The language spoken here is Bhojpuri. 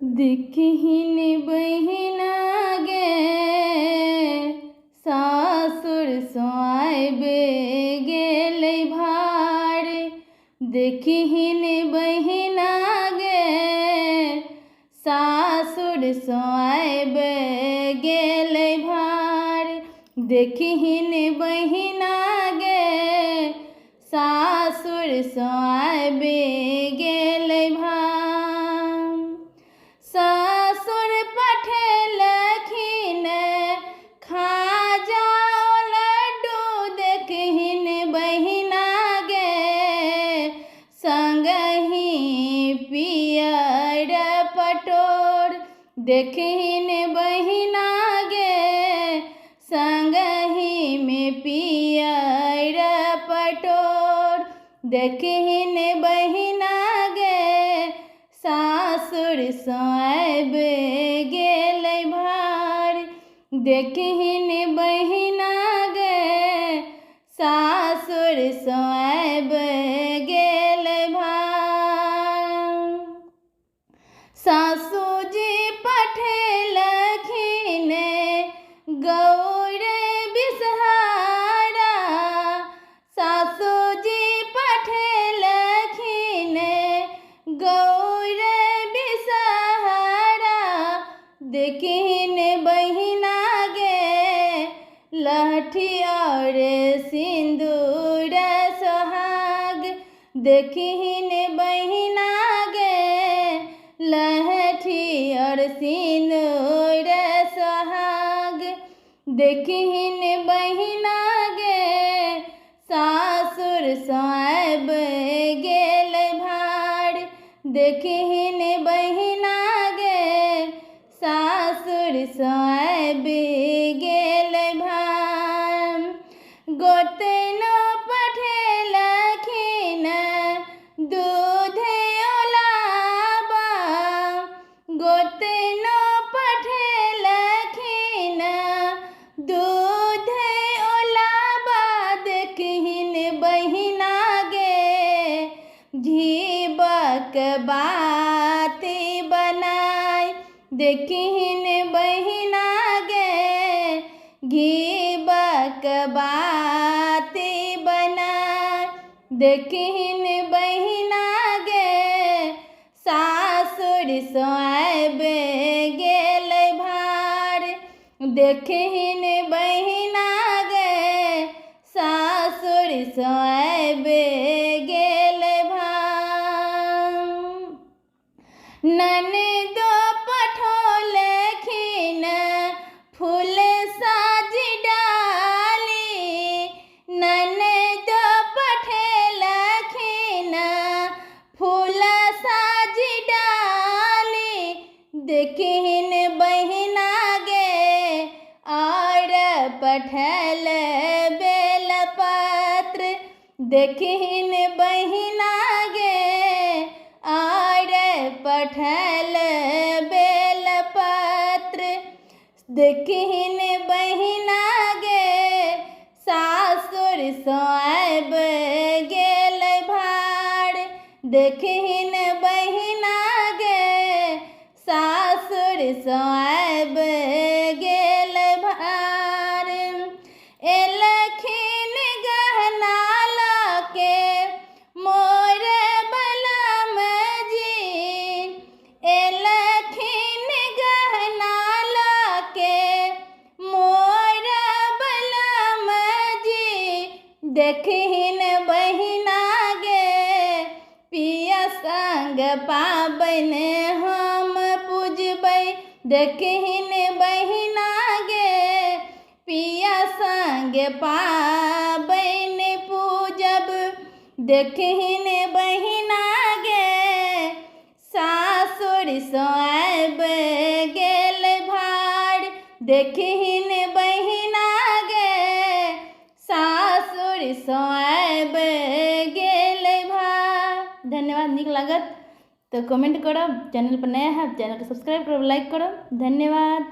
दिखहिन बहिना गे सासुर सोआबे गेलै भार। देखहिन बहिना गे सासुर सोआबे गेलै भार। देखहिन बहिना गे सासुर सोआबे गेलै भार। ससुर पठेलखिन खाजा लड्डू। देखहिन बहिना गे संगहि पियर पटोर। देखहिन बहिना गे संगहि में पियर पटोर। देखहिन बहिना गे सासुर सोआबे गेलै भार। देखहिन बहिना गे सासुर सोआबे गेलै भार। सासुजी पठेलखिन गौर बिसहारा। सासुजी पठेलखिन गौर बिसहारा। देखहिन बहिना गे लहठी और सिंदूर सोहाग। देखहिन बहिना गे लहठी और सिंदूर सोहाग। देखहिन बहिना गे सासुर सोआबे गेलै भार। देखहिन बहिना गे सासुर सोआबे गेलै भार। गोतनो पठेलखिन दूध ओलाबा। गोतनो पठेलखिन दूध ओलाबा। देखहिन बहिना गे घीबक बाती बनाय। देखहिन बहिना गे घीबक बाती बनाय। देखहिन बहिना गे सासुर सोआबे गेलै भार। देखहिन बहिना गे सासुर सोआबे गेलै भार। ननदो पठौलखिन फूल साजी डाली। ननदो पठेलखिन फूल साजी डाली। देखहिन बहिना गे और पठल बेलपत्र। देखहिन बहिना गे और पठल बेलपत्र। देखहिन बहिना गे सासुर सोआबे गेलै भार। देखहिन बहिना गे सासुर सोआबे गेलै भार। एलखिन गहना लाके मोर बलम जी। एलखिन गहना लाके मोर बलम जी। देखहिन बहिना गे पिया संग पाबैन हम पूजबै। देखहिन बहिना गे पिया संग पाबैन पूजब। देखहिन बहिना गे सासुर सोआबे गेलै भार। देखहिन बहिना गे सासुर सोआबे गेलै भार। धन्यवाद। नीक लागत तो कमेंट करो। चैनल पर नया है चैनल को सब्सक्राइब करो, लाइक करो। धन्यवाद।